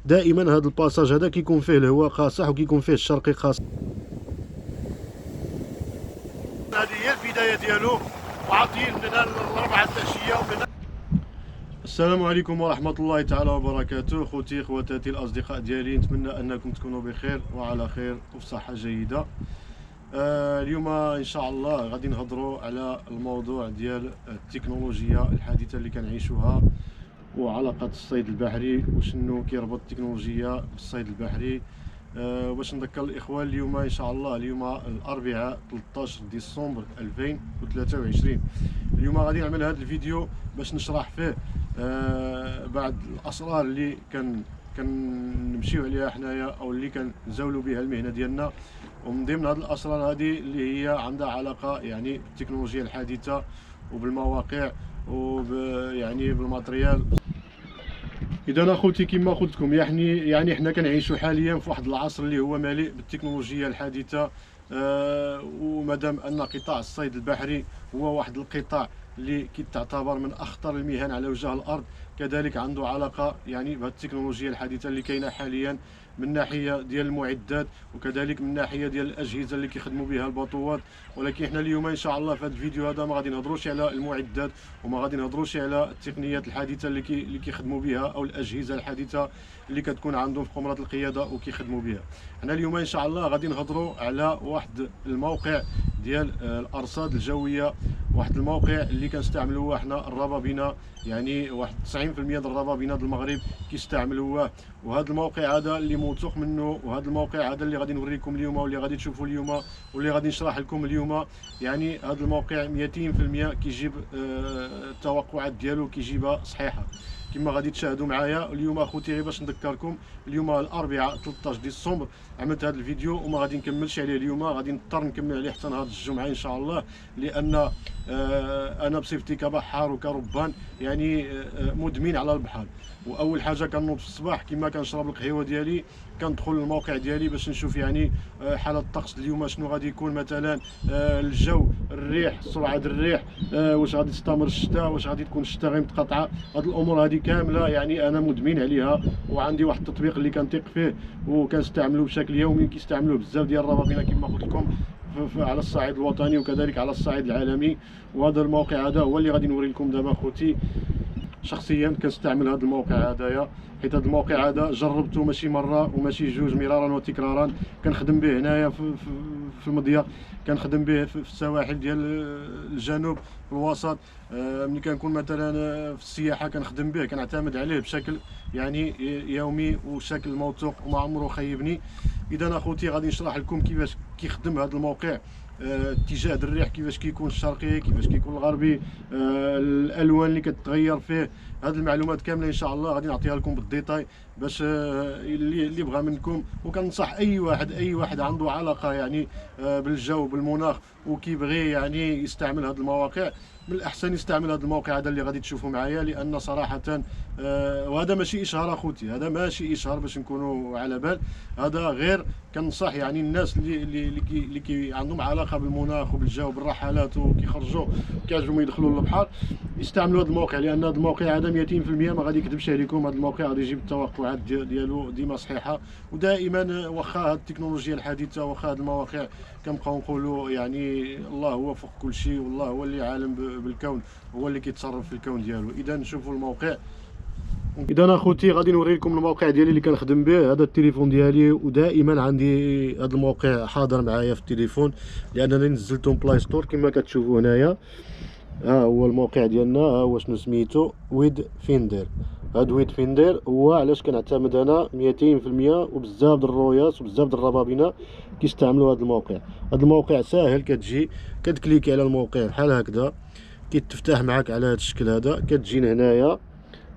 دائما هذا الباساج هذا كيكون فيه الهواء قاصح وكيكون فيه الشرقي قاصح. هذه هي البدايه ديالو، وعاطيين من هنا الاربعه العشيه ومن. السلام عليكم ورحمة الله تعالى وبركاته. خوتي خواتاتي الأصدقاء ديالي، نتمنى أنكم تكونوا بخير وعلى خير وفي صحة جيدة. اليوم إن شاء الله غادي نهضروا على الموضوع ديال التكنولوجيا الحديثة اللي كنعيشوها وعلاقة الصيد البحري وشنو كيربط التكنولوجيا بالصيد البحري. باش نذكر الإخوان، اليوم إن شاء الله اليوم الأربعاء 13 ديسمبر 2023. اليوم غادي نعمل هذا الفيديو باش نشرح فيه بعض الاسرار اللي كنمشيو عليها حنايا او اللي كنزاولوا بها المهنه ديالنا. ومن ضمن هذه الاسرار هذه اللي هي عندها علاقه يعني بالتكنولوجيا الحديثه وبالمواقع يعني بالماتريال. اذا اخوتي كما قلت لكم يعني حنا كنعيشوا حاليا في واحد العصر اللي هو مليء بالتكنولوجيا الحديثه. ومادام ان قطاع الصيد البحري هو واحد القطاع اللي كتعتبر من اخطر المهن على وجه الارض، كذلك عنده علاقه يعني بهذه التكنولوجيا الحديثه اللي كاينه حاليا من ناحيه ديال المعدات وكذلك من ناحيه ديال الاجهزه اللي كيخدموا بها البطوات. ولكن حنا اليوم ان شاء الله في هذا الفيديو هذا ما غادي نهضروش على المعدات وما غادي نهضروش على التقنيات الحديثه اللي كيخدموا بها او الاجهزه الحديثه اللي كتكون عندهم في قمرات القياده وكيخدموا بها. حنا اليوم ان شاء الله غادي نهضروا على واحد الموقع ديال الارصاد الجويه، واحد الموقع اللي كنستعملوه حنا الربابنه، يعني واحد 90% ديال الربابنه ديال المغرب كيستعملوه. وهذا الموقع هذا اللي موثوق منه، وهذا الموقع هذا اللي غادي نوريكم اليوم واللي غادي تشوفوا اليوم واللي غادي نشرح لكم اليوم، يعني هذا الموقع 200% كيجيب التوقعات ديالو كيجيبها صحيحه كما غادي تشاهدوا معايا. اليوم اخوتي غير باش نذكركم، اليوم الاربعاء 13 ديسمبر عملت هذا الفيديو وما غادي نكملش عليه اليوم، غادي نضطر نكمل عليه حتى نهار الجمعه ان شاء الله، لان انا بصفتي كبحار وكربان يعني مدمن على البحر. واول حاجه كنوض في الصباح كما كنشرب القهوه ديالي كندخل للموقع ديالي باش نشوف يعني حاله الطقس اليوم شنو غادي يكون، مثلا الجو، الريح، سرعه الريح، واش غادي تستمر الشتاء، واش غادي تكون الشتاء غير متقطعه. هاد الامور هذه كامله يعني انا مدمن عليها، وعندي واحد التطبيق اللي كنثق فيه وكنستعملوه بشكل يومي، كيستعملوه بزاف ديال الربابنه كما قلت لكم على الصعيد الوطني وكذلك على الصعيد العالمي. وهذا الموقع هذا هو اللي غادي نوري لكم دابا خوتي. شخصيا كنستعمل هذا الموقع هذايا، حيت هذا الموقع هذا جربته ماشي مره وماشي جوج، مرارا وتكرارا. كنخدم به هنايا في المضيق، كنخدم به في السواحل ديال الجنوب، في الوسط. ملي كنكون مثلا في السياحه كنخدم به، كنعتمد عليه بشكل يعني يومي وشكل موثوق وما عمره خيبني. اذا اخوتي غادي نشرح لكم كيفاش كيخدم هذا الموقع، اتجاه الريح كيفاش كيكون الشرقي، كيفاش كيكون الغربي، الالوان اللي كتغير فيه. هذه المعلومات كامله ان شاء الله غادي نعطيها لكم بالديتاي باش اللي بغى منكم. وكنصح اي واحد عنده علاقه يعني بالجو بالمناخ وكيبغي يعني يستعمل هذه المواقع، من الاحسن يستعمل هذا الموقع هذا اللي غادي تشوفوا معايا. لان صراحه وهذا ماشي اشهار اخوتي، هذا ماشي اشهار باش نكونوا على بال، هذا غير كنصح يعني الناس اللي عندهم علاقه بالمناخ وبالجو بالرحلات وكيخرجوا كيعجبهم يدخلوا للبحر يستعملوا هذا الموقع. لان هذا الموقع هذا 200% ما غادي يكذبش عليكم، هذا الموقع غادي يجيب التوقعات ديالو ديما صحيحه. ودائما واخا هذه التكنولوجيا الحديثه واخا هذه المواقع كنبقاو نقولوا يعني الله هو فوق كل شيء، والله هو اللي عالم بالكون، هو اللي كيتصرف في الكون ديالو. اذا نشوفوا الموقع. اذا اخوتي غادي نوري لكم الموقع ديالي اللي كنخدم به. هذا التليفون ديالي ودائما عندي هذا الموقع حاضر معايا في التليفون لانني نزلته من بلاي ستور كما كتشوفوا هنايا. ها هو الموقع ديالنا، ها هو شنو سميتو، ويد فيندر. هاد ويد فيندر هو علاش كنعتمد انا 200%، وبزاف د الرويات وبزاف د الربابنه كيستعملوا هذا الموقع. هذا الموقع ساهل، كتجي كتكليكي على الموقع بحال هكذا كيتفتح معاك على هذا الشكل هذا. كتجي هنايا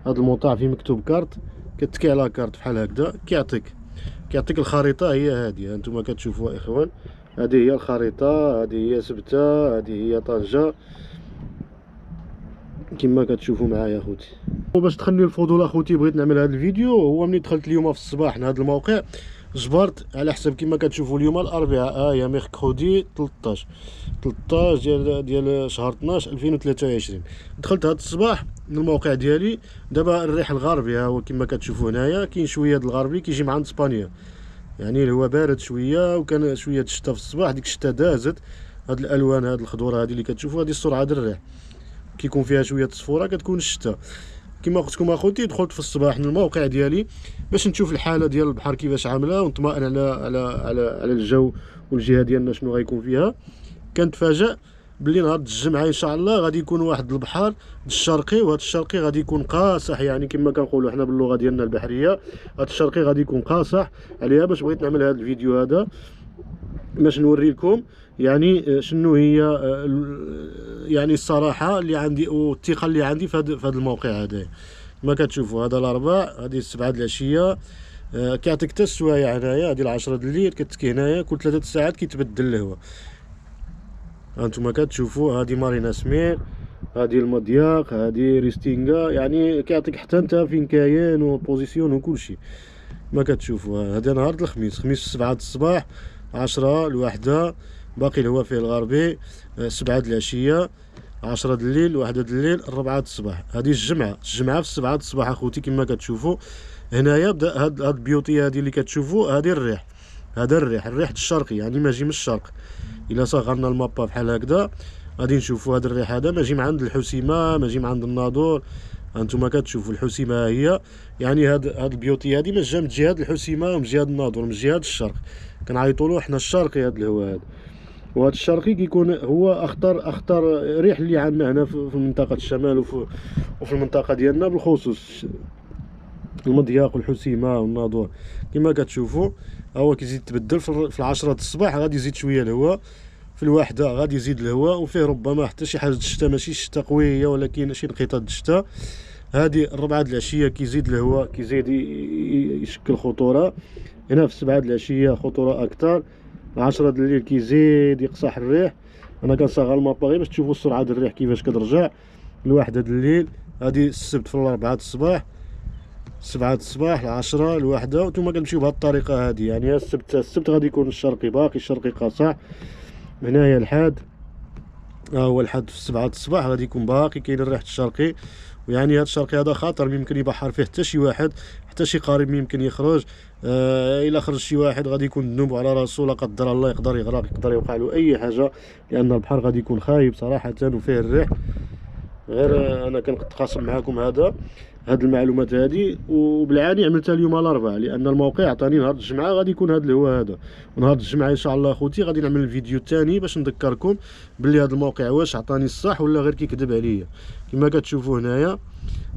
هذا الموطع فيه مكتوب كارت، كتكي على كارت بحال هكذا كيعطيك الخريطه. هي هذه انتم كتشوفوها اخوان، هذه هي الخريطه، هذه هي سبته، هذه هي طنجه كما كتشوفوا معايا اخوتي. وباش تخلي الفضول اخوتي بغيت نعمل هذا الفيديو، هو ملي دخلت اليوم في الصباح لهذا الموقع جبرت على حسب كما كتشوفوا اليوم الاربعاء، هي ميركودي 13 ديال شهر 12 2023. دخلت هذا الصباح من الموقع ديالي. دابا الريح الغربي ها هو كما كتشوفوا هنايا، كاين شويه د الغربي كيجي مع عند اسبانيا، يعني الهواء بارد شويه، وكان شويه الشتا في الصباح. ديك الشتا دازت. هاد الالوان هاد الخضوره هادي اللي كتشوفوا هادي السرعه د الريح، كيكون فيها شويه الصفوره كتكون الشتا. كما قلت لكم اخوتي، دخلت في الصباح من الموقع ديالي باش نشوف الحاله ديال البحر كيفاش عامله، ونطمئن على الجو والجهه ديالنا شنو غيكون فيها. كنتفاجأ باللي نهار الجمعه ان شاء الله غادي يكون واحد البحر الشرقي، وهذا الشرقي غادي يكون قاصح، يعني كما كنقولوا حنا باللغه ديالنا البحريه، هذا الشرقي غادي يكون قاصح عليها. باش بغيت نعمل هذا الفيديو هذا باش نوري لكم يعني شنو هي يعني الصراحه اللي عندي والثقه اللي عندي في هذا الموقع هذا. كما كتشوفوا هذا الاربع، هذه 7 د العشيه، كيعطيك حتى السوايع هنايا. هذه 10 د الليل كتكي هنايا، كل 3 ساعات كيتبدل الهواء. هانتوما كتشوفوا هذه مارينا سمير، هذه المضياق، هذه ريستينغا، يعني كيعطيك حتى انت فين كاين وبوزيسيون وكلشي. ما كتشوفوا هذا نهار الخميس، خميس 7 د الصباح، 10 الواحدة، باقي الهواء فيه الغربي، 7 د العشية، 10 د الليل، 1 د الليل، 4 د الصباح. هذه الجمعة في 7 د الصباح اخوتي. كما كتشوفوا هنايا بدا هاد البيوتيه هذه اللي كتشوفوا، هذه الريح، هذا الريح الشرقي، يعني ماجي من الشرق. الا صغرنا المابا بحال هكذا غادي نشوفوا هذا الريح هذا ماجي من عند الحسيمه، ماجي من عند الناظور. هانتوما كتشوفوا الحسيمه هي، يعني هاد البيوتيه هذه ماجا من جهه الحسيمه ومن جهه الناظور، من جهه الشرق. كنعيطوا له حنا الشرقي هذا الهواء هذا. وهذا الشرقي كيكون هو اخطر ريح اللي عندنا هنا في منطقه الشمال وفي المنطقه ديالنا بالخصوص، المضياق والحسيمه والناظور. كما كتشوفوا هو كيزيد يتبدل في 10 د الصباح، غادي يزيد شويه الهواء، في الواحده غادي يزيد الهواء، وفيه ربما حتى شي حاجه د الشتا، ماشي شتا قويه ولكن شي انخفاض د الشتا. هذه 4 د العشيه كيزيد الهواء، كيزيد يشكل خطوره. هنا في 7 د العشيه خطوره اكثر، 10 د الليل كيزيد يقصح الريح. انا كنصغر المابا غير باش تشوفوا السرعه د الريح كيفاش كترجع. الواحده د الليل، هذه السبت في 4 د الصباح، 7 د الصباح، 10 الواحده. وانتم كتمشيو بهذه الطريقه هذه، يعني السبت غادي يكون الشرقي باقي، الشرقي قاصح. هنايا الحاد، هو الحد في 7 د الصباح غادي يكون باقي كاين الريح الشرقي. ويعني هذا الشرقي هذا خطر، ممكن يبحر فيه حتى شي واحد، حتى شي قريب ممكن يخرج. الا خرج شي واحد غادي يكون ذنوب على راسو، لا قدر الله يقدر يغرق، يقدر يوقع له اي حاجه، لان البحر غادي يكون خايب صراحه وفيه الريح. غير انا كنتقاسم معكم هاد المعلومات هذه، وبالعاني عملتها اليوم الاربعاء، لان الموقع عطاني نهار الجمعه غادي يكون هذا الهواء هذا. ونهار الجمعه ان شاء الله اخوتي غادي نعمل الفيديو الثاني باش نذكركم باللي هذا الموقع واش عطاني الصح ولا غير كيكذب عليا. كما كتشوفوا هنايا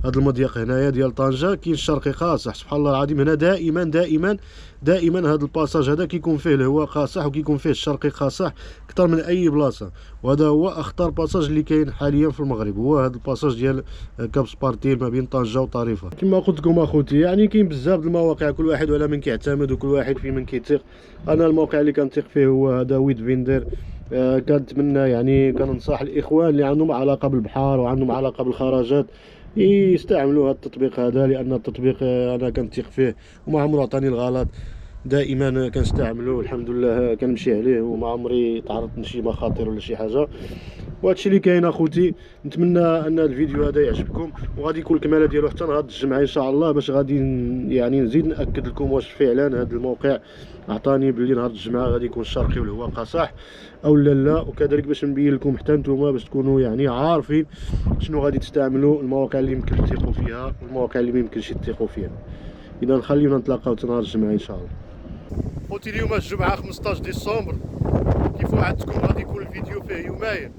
هذا المضيق هنايا ديال طنجه، كاين الشرقي قاصح. سبحان الله العظيم، هنا دائما هذا الباساج هذا كيكون فيه الهواء قاصح، وكيكون فيه الشرقي قاصح اكثر من اي بلاصه. وهذا هو اخطر باساج اللي كاين حاليا في المغرب، هو هذا الباساج ديال كاب سبارتيل ما بين طنجه وطريفه. كما قلت لكم اخوتي، يعني كاين بزاف د المواقع، كل واحد على من كيعتمد وكل واحد في من كيثيق. انا الموقع اللي كنثيق فيه هو هذا ويد فيندر. كنتمنى يعني كننصح الاخوان اللي عندهم علاقه بالبحر وعندهم علاقه بالخراجات يستعملوا هذا التطبيق هذا، لان التطبيق انا كنثيق فيه وما عمره عطاني الغلط. دائما كنستعملو الحمد لله، كنمشي عليه وما عمري تعرضت لشي مخاطر ولا شي حاجه. وهادشي اللي كاين اخوتي. نتمنى ان الفيديو هذا يعجبكم، وغادي يكون الكماله ديالو حتى نهار الجمعه ان شاء الله، باش غادي يعني نزيد ناكد لكم واش فعلا هذا الموقع عطاني باللي نهار الجمعه غادي يكون الشرقي والهواء قاصح او لا. وكذلك باش نبين لكم حتى نتوما باش تكونوا يعني عارفين شنو غادي تستعملوا، المواقع اللي يمكن تثيقوا فيها والمواقع اللي ما يمكنش تثيقوا فيها. اذا خلينا نتلاقاو نهار الجمعه ان شاء الله. خوتي اليوم الجمعة 15 ديسمبر، كيف وعدتكم غادي يكون الفيديو فيه يومين.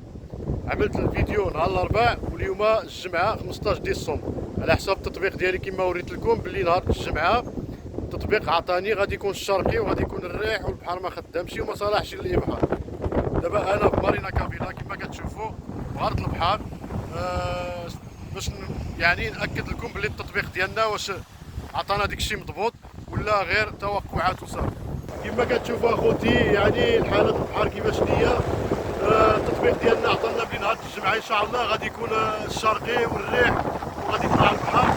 عملت الفيديو نهار الاربعاء، واليوم الجمعة 15 ديسمبر على حساب التطبيق ديالي. كما وريت لكم باللي نهار الجمعة التطبيق عطاني غادي يكون الشرقي وغادي يكون الريح والبحر ما خدامش وما صالحش للابحار. دابا انا في مارينا كافيلا كما كتشوفوا بارض البحر، باش يعني ناكد لكم باللي التطبيق ديالنا واش عطانا داكشي مضبوط ولا غير توقعات وصافي. كما كتشوفوا اخوتي يعني الحاله البحر كيفاش هي. التطبيق ديالنا عطانا بلي نهار الجمعه ان شاء الله غادي يكون الشرقي والريح وغادي يطلع البحر.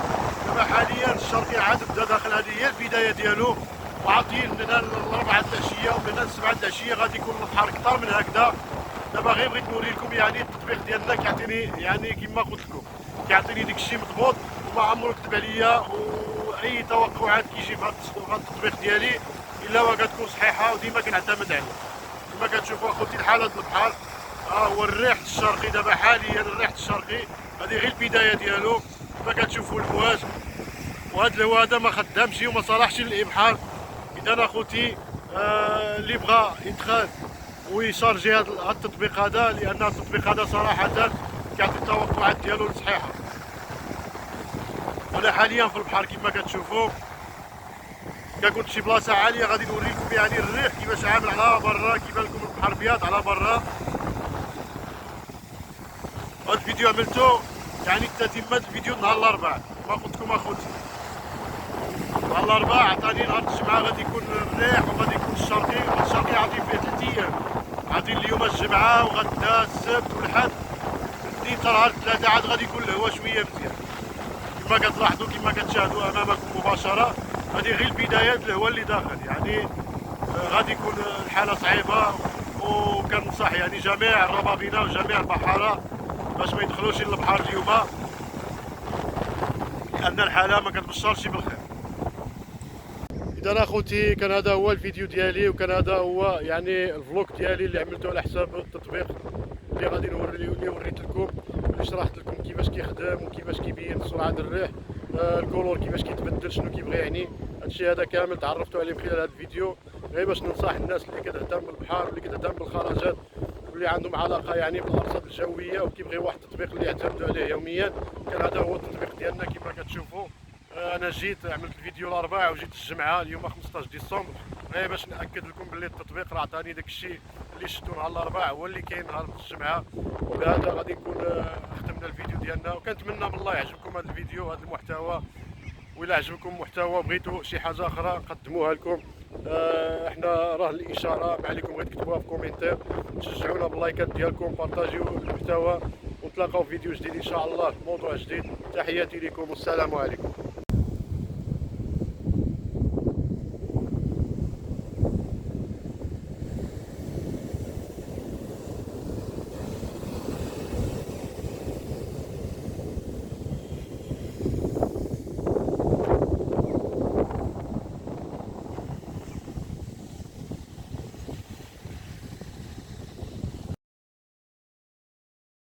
دابا حاليا الشرقي عاد بدا داخل، هذه هي البدايه ديالو. وعاطيين من هنا ل4 العشيه ومن هنا ل7 العشيه غادي يكون البحر اكثر من هكذا. دابا غير بغيت نوري لكم يعني التطبيق ديالنا كيعطيني يعني كما قلت لكم كيعطيني ديك الشيء مضبوط وما عمرو كتب عليا، واي توقعات كيجي في هذا التطبيق ديالي الا وكتكون صحيحه وديما كنعتمد عليه. كما كتشوفوا اخوتي الحاله ديال البحر هو الريح الشرقي دابا حاليا، الريح الشرقي هذه غير البدايه ديالو. كما كتشوفوا المواج وهذا الهواء هذا ما خدامش وما صالحش للابحار. اذا اخوتي اللي بغى يدخل ويشارجي هذا التطبيق هذا، لان التطبيق هذا صراحه كيعطي التوقعات ديالو الصحيحه. انا حاليا في البحر كما كتشوفوا كنت شي بلاصه عاليه غادي نوريكم يعني الريح كيفاش عامل على برا، كيبان لكم البحر ابيض على برا. هذا الفيديو عملته يعني تتمه الفيديو نهار الاربعاء كما قلت لكم اخوتي. نهار الاربعاء عطاني نهار الجمعه غادي يكون الريح وغادي يكون الشرقي. الشرقي عاطي فيه 3 ايام، عاطي اليوم الجمعه وغدا السبت والحد، الاثنين حتى نهار الثلاثه عاد غادي يكون الهواء شويه مزيان. كما كتلاحظوا كما كتشاهدوا امامكم مباشره هذه غير البدايات الهواء اللي داخل يعني غادي يكون الحاله صعيبه. وكنصح يعني جميع الربابنه وجميع البحاره باش ما يدخلوش للبحر اليوم، لان الحاله ما كتبشرش بالخير. اذا اخوتي كان هذا هو الفيديو ديالي، وكان هذا هو يعني الفلوق ديالي اللي عملته على حساب التطبيق اللي غادي اللي وريت لكم، اللي شرحت لكم كيفاش كيخدم وكيفاش كيبين سرعه الريح، الكولور كيفاش كيتبدل، شنو كيبغي يعني. هادشي هذا كامل تعرفتوا عليه من خلال هذا الفيديو، غير باش ننصح الناس اللي كتهتم بالبحر واللي كتهتم بالخرجات واللي عندهم علاقه يعني بالارصاد الجويه وكيبغي واحد التطبيق اللي يعتمدوا عليه يوميا. كان هذا هو التطبيق ديالنا كما كتشوفوا. انا جيت عملت الفيديو الاربعاء وجيت الجمعه اليوم 15 ديسمبر غير باش ناكد لكم باللي التطبيق راه عطاني داك الشيء اللي شفتو نهار الاربعاء هو اللي كاين نهار الجمعه. وبهذا غادي نكون ختمنا الفيديو ديالنا، وكنتمنى من الله يعجبكم هذا الفيديو هذا المحتوى. وإلا عجبكم المحتوى بغيتوا شي حاجه اخرى نقدموها لكم، احنا راه الاشاره ما عليكم غير تكتبوها في كومنتير، تشجعونا باللايكات ديالكم، بارطاجيو المحتوى، ونتلاقاو في فيديو جديد ان شاء الله، موضوع جديد. تحياتي لكم والسلام عليكم.